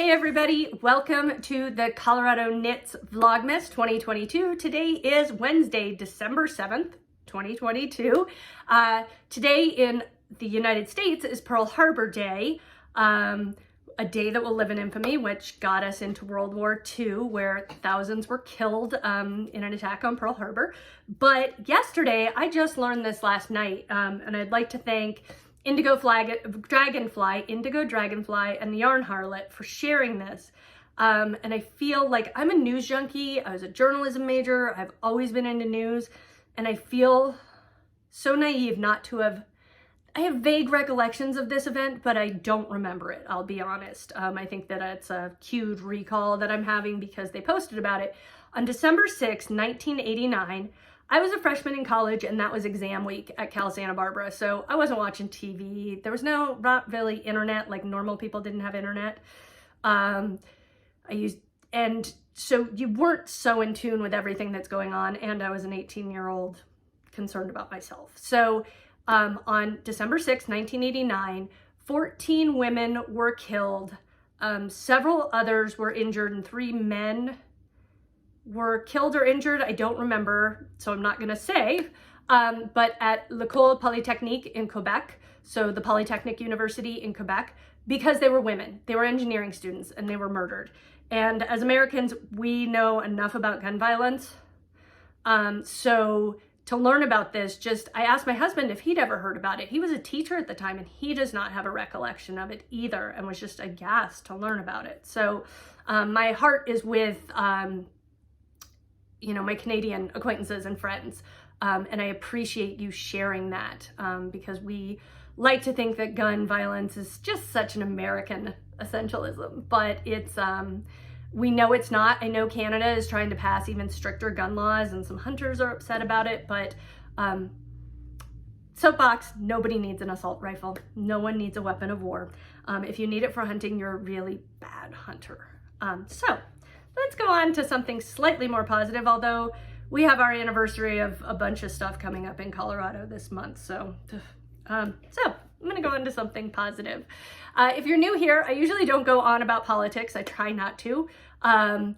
Hey everybody, welcome to the Colorado Knits Vlogmas 2022. Today is Wednesday, December 7th, 2022. Today in the United States is Pearl Harbor Day, a day that will live in infamy, which got us into World War II, where thousands were killed in an attack on Pearl Harbor. But yesterday, I just learned this last night, and I'd like to thank Indigo Dragonfly, and the Yarn Harlot for sharing this. And I feel like I'm a news junkie. I was a journalism major. I've always been into news. And I feel so naive not to have, I have vague recollections of this event, but I don't remember it, I'll be honest. I think that it's a huge recall that I'm having because they posted about it. On December 6, 1989, I was a freshman in college, and that was exam week at Cal Santa Barbara, so I wasn't watching TV. There was not really internet, like normal people didn't have internet. And so you weren't so in tune with everything that's going on, and I was an 18-year-old concerned about myself. So on December 6, 1989, 14 women were killed, several others were injured, and 3 men were killed or injured. I don't remember, so I'm not gonna say, but at L'École Polytechnique in Quebec, so the Polytechnic University in Quebec, because they were women, they were engineering students, and they were murdered. And as Americans, we know enough about gun violence. So to learn about this, I asked my husband if he'd ever heard about it. He was a teacher at the time, and he does not have a recollection of it either, and was just aghast to learn about it. So my heart is with my Canadian acquaintances and friends. And I appreciate you sharing that because we like to think that gun violence is just such an American essentialism, but it's, we know it's not. I know Canada is trying to pass even stricter gun laws, and some hunters are upset about it, but soapbox, nobody needs an assault rifle. No one needs a weapon of war. If you need it for hunting, you're a really bad hunter. So let's go on to something slightly more positive, although we have our anniversary of a bunch of stuff coming up in Colorado this month. So I'm gonna go on to something positive. If you're new here, I usually don't go on about politics. I try not to. And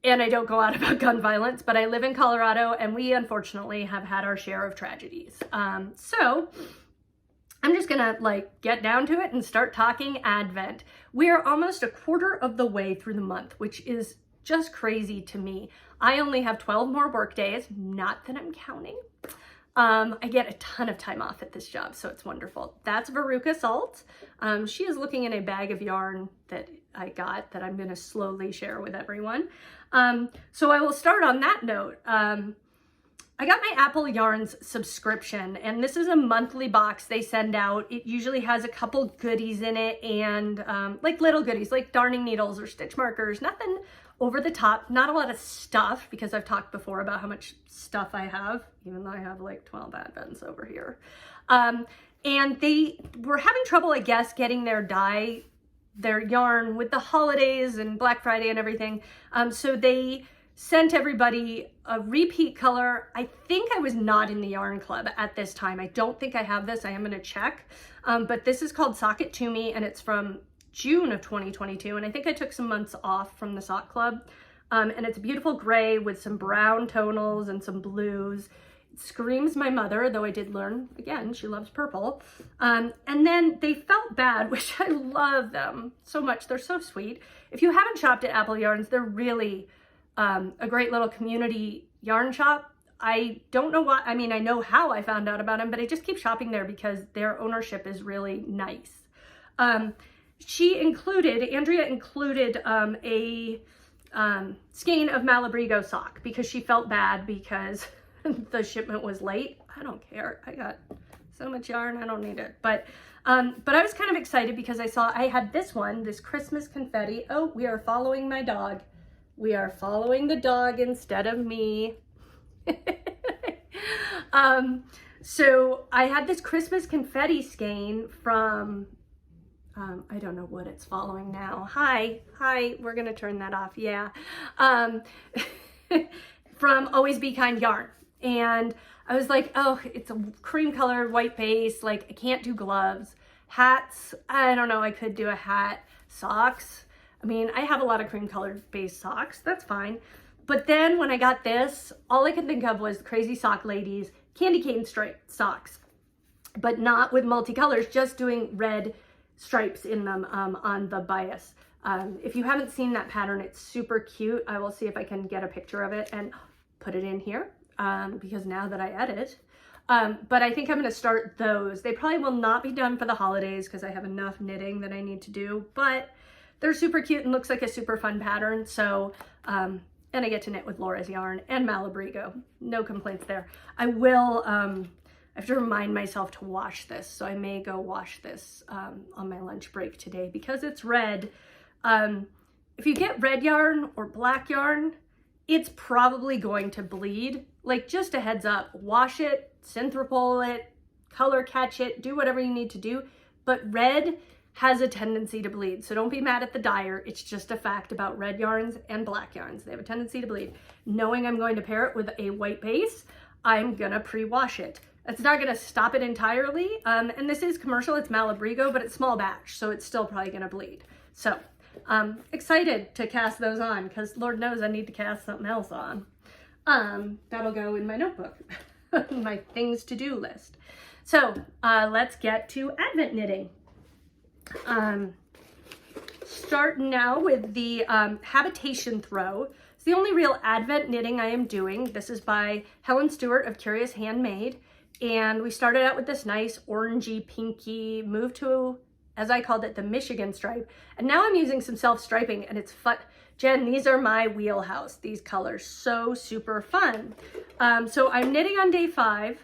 I don't go on about gun violence, but I live in Colorado, and we unfortunately have had our share of tragedies. So I'm just gonna get down to it and start talking Advent. We are almost a quarter of the way through the month, which is just crazy to me. I only have 12 more work days, not that I'm counting. I get a ton of time off at this job, so it's wonderful. That's Veruca Salt. She is looking in a bag of yarn that I got that I'm gonna slowly share with everyone. So I will start on that note. I got my Apple Yarns subscription, and this is a monthly box they send out. It usually has a couple goodies in it, and like little goodies, like darning needles or stitch markers, nothing over the top, not a lot of stuff, because I've talked before about how much stuff I have, even though I have like 12 Advents over here. And they were having trouble, I guess, getting their yarn with the holidays and Black Friday and everything. So they sent everybody a repeat color. I think I was not in the yarn club at this time. I don't think I have this. I am gonna check. But this is called Sock It To Me, and it's from June of 2022. And I think I took some months off from the sock club. And it's a beautiful gray with some brown tonals and some blues. It screams my mother, though I did learn, again, she loves purple. And then they felt bad, which I love them so much. They're so sweet. If you haven't shopped at Apple Yarns, they're really a great little community yarn shop. I don't know why, I mean, I know how I found out about them, but I just keep shopping there because their ownership is really nice. Andrea included a skein of Malabrigo sock because she felt bad because the shipment was late. I don't care. I got so much yarn, I don't need it. But I was kind of excited because I had this one, this Christmas confetti. Oh, we are following my dog. We are following the dog instead of me. So I had this Christmas confetti skein from, I don't know what it's following now. Hi, we're gonna turn that off, yeah. From Always Be Kind Yarn. And I was like, oh, it's a cream colored white base, like I can't do gloves. Hats, I don't know, I could do a hat. Socks, I mean, I have a lot of cream colored base socks, that's fine. But then when I got this, all I could think of was Crazy Sock Ladies candy cane stripe socks, but not with multicolors, just doing red stripes in them on the bias. If you haven't seen that pattern, it's super cute. I will see if I can get a picture of it and put it in here because now that I edit. But I think I'm going to start those. They probably will not be done for the holidays because I have enough knitting that I need to do, but they're super cute and looks like a super fun pattern. So, and I get to knit with Laura's yarn and Malabrigo. No complaints there. I will, I have to remind myself to wash this. So I may go wash this on my lunch break today because it's red. If you get red yarn or black yarn, it's probably going to bleed. Like, just a heads up, wash it, synthropol it, color catch it, do whatever you need to do. But red has a tendency to bleed. So don't be mad at the dyer. It's just a fact about red yarns and black yarns. They have a tendency to bleed. Knowing I'm going to pair it with a white base, I'm gonna pre-wash it. That's not gonna stop it entirely. And this is commercial, it's Malabrigo, but it's small batch, so it's still probably gonna bleed. So excited to cast those on because Lord knows I need to cast something else on. That'll go in my notebook, my things to do list. So let's get to Advent knitting. Start now with the Habitation Throw. It's the only real Advent knitting I am doing. This is by Helen Stewart of Curious Handmade. And we started out with this nice orangey, pinky, moved to, as I called it, the Michigan stripe. And now I'm using some self-striping and it's fun. Jen, these are my wheelhouse, these colors, so super fun. So I'm knitting on day 5.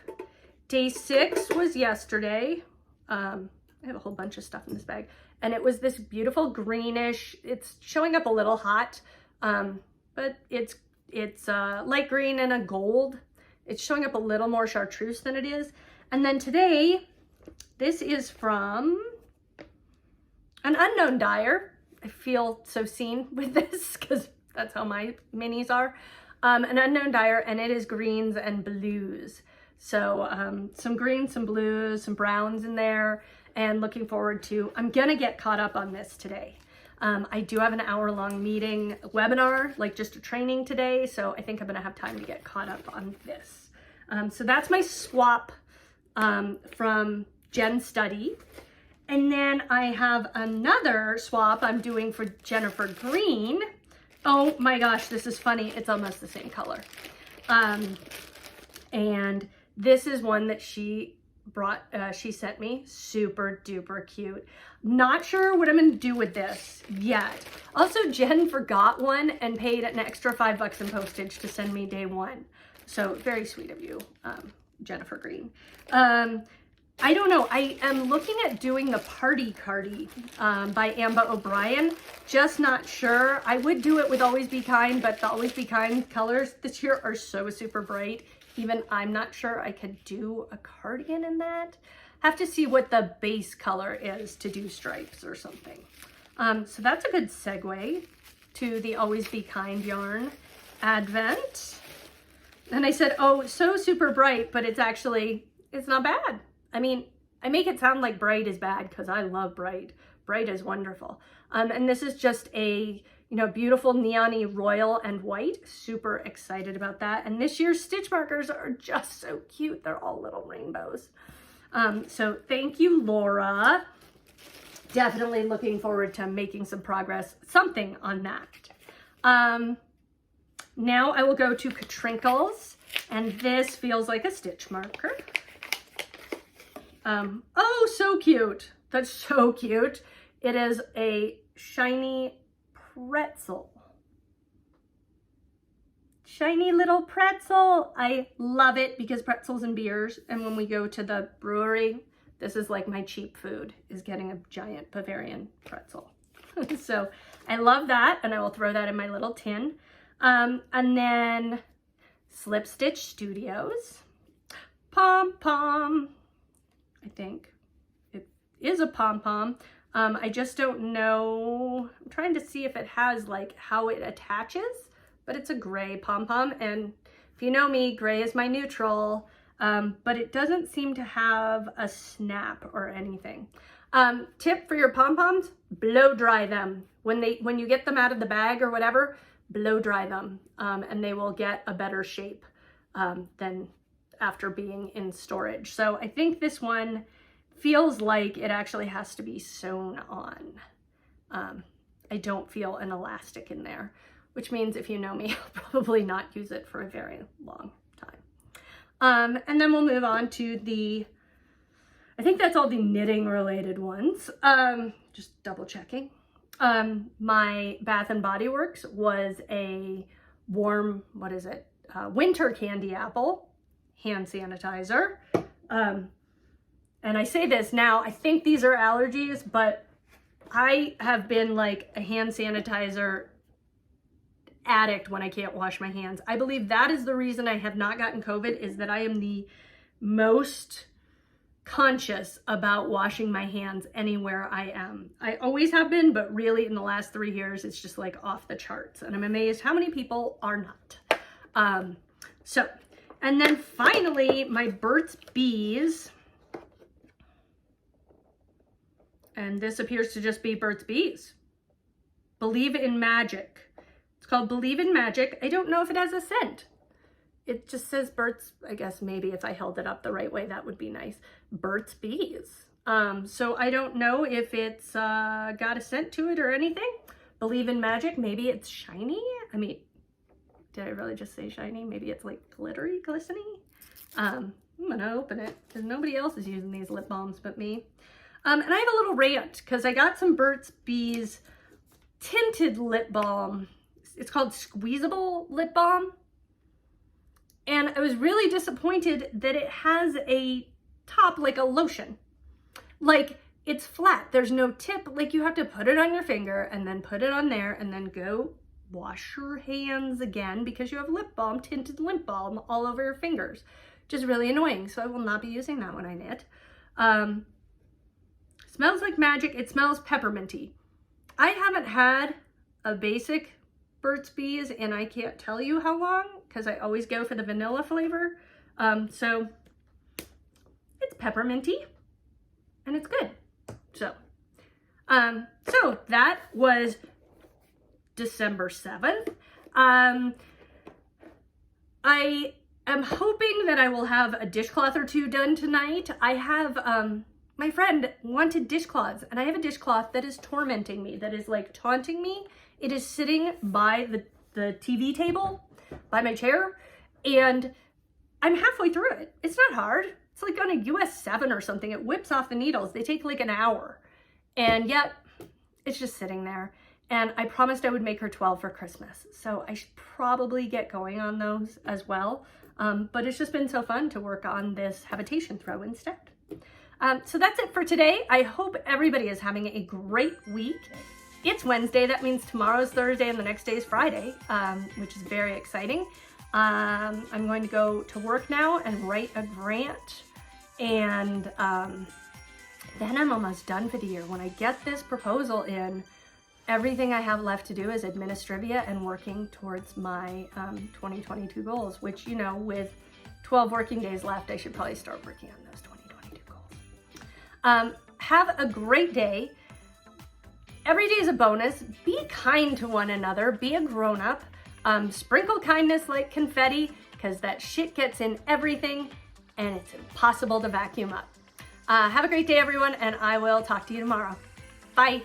Day 6 was yesterday. I have a whole bunch of stuff in this bag. And it was this beautiful greenish, it's showing up a little hot, but it's light green and a gold. It's showing up a little more chartreuse than it is. And then today, this is from an unknown dyer. I feel so seen with this because that's how my minis are. An unknown dyer, and it is greens and blues. So some greens, some blues, some browns in there, and looking forward to, I'm gonna get caught up on this today. I do have an hour-long meeting webinar, like just a training today, so I think I'm gonna have time to get caught up on this. So that's my swap from Jen Study. And then I have another swap I'm doing for Jennifer Green. Oh my gosh, this is funny. It's almost the same color. And this is one that she brought, she sent me. Super duper cute. Not sure what I'm gonna do with this yet. Also, Jen forgot one and paid an extra $5 in postage to send me day 1. So very sweet of you, Jennifer Green. I don't know, I am looking at doing the Party Cardi by Amba O'Brien. Just not sure. I would do it with Always Be Kind, but the Always Be Kind colors this year are so super bright. Even I'm not sure I could do a cardigan in that. Have to see what the base color is to do stripes or something. So that's a good segue to the Always Be Kind yarn Advent. And I said, oh, so super bright, but it's actually, it's not bad. I mean, I make it sound like bright is bad because I love bright. Bright is wonderful. And this is just a, you know, beautiful neon-y royal and white. Super excited about that. And this year's stitch markers are just so cute. They're all little rainbows. So thank you, Laura. Definitely looking forward to making some progress, something on that. Now I will go to Katrinkles, and this feels like a stitch marker. Oh, so cute. That's so cute. It is a shiny pretzel. Shiny little pretzel. I love it because pretzels and beers. And when we go to the brewery, this is like my cheap food, is getting a giant Bavarian pretzel. So I love that. And I will throw that in my little tin. And then Slip Stitch Studios. Pom Pom. I think it is a pom-pom. I just don't know. I'm trying to see if it has like how it attaches, but it's a gray pom-pom. And if you know me, gray is my neutral, but it doesn't seem to have a snap or anything. Tip for your pom-poms, blow dry them. When you get them out of the bag or whatever, blow dry them, and they will get a better shape than after being in storage. So I think this one feels like it actually has to be sewn on. I don't feel an elastic in there, which means if you know me, I'll probably not use it for a very long time. And then we'll move on to I think that's all the knitting related ones. Just double checking. My Bath and Body Works was a warm, winter candy apple hand sanitizer. And I say this now, I think these are allergies, but I have been like a hand sanitizer addict when I can't wash my hands. I believe that is the reason I have not gotten COVID, is that I am the most conscious about washing my hands anywhere I am. I always have been, but really in the last 3 years, it's just like off the charts. And I'm amazed how many people are not. And then finally, my Burt's Bees. And this appears to just be Burt's Bees. Believe in Magic. It's called Believe in Magic. I don't know if it has a scent. It just says Burt's, I guess maybe if I held it up the right way, that would be nice. Burt's Bees. So I don't know if it's got a scent to it or anything. Believe in Magic. Maybe it's shiny. I mean, did I really just say shiny? Maybe it's like glittery, glistening. I'm gonna open it because nobody else is using these lip balms but me. And I have a little rant because I got some Burt's Bees tinted lip balm. It's called Squeezable Lip Balm. And I was really disappointed that it has a top like a lotion. Like, it's flat. There's no tip. Like, you have to put it on your finger and then put it on there and then go wash your hands again because you have lip balm, tinted lip balm all over your fingers, which is really annoying. So I will not be using that when I knit. Smells like magic. It smells pepperminty. I haven't had a basic Burt's Bees and I can't tell you how long because I always go for the vanilla flavor. So it's pepperminty and it's good. So that was December 7th. I am hoping that I will have a dishcloth or two done tonight. I have, my friend wanted dishcloths and I have a dishcloth that is tormenting me, that is like taunting me. It is sitting by the TV table, by my chair, and I'm halfway through it. It's not hard. It's like on a US 7 or something. It whips off the needles. They take like an hour. And yet, it's just sitting there. And I promised I would make her 12 for Christmas. So I should probably get going on those as well. But it's just been so fun to work on this habitation throw instead. So that's it for today. I hope everybody is having a great week. It's Wednesday. That means tomorrow's Thursday and the next day is Friday, which is very exciting. I'm going to go to work now and write a grant. And then I'm almost done for the year. When I get this proposal in, everything I have left to do is administrivia and working towards my 2022 goals, which, you know, with 12 working days left, I should probably start working on those 2022 goals. Have a great day. Every day is a bonus. Be kind to one another. Be a grown-up. Sprinkle kindness like confetti because that shit gets in everything and it's impossible to vacuum up. Have a great day, everyone, and I will talk to you tomorrow. Bye.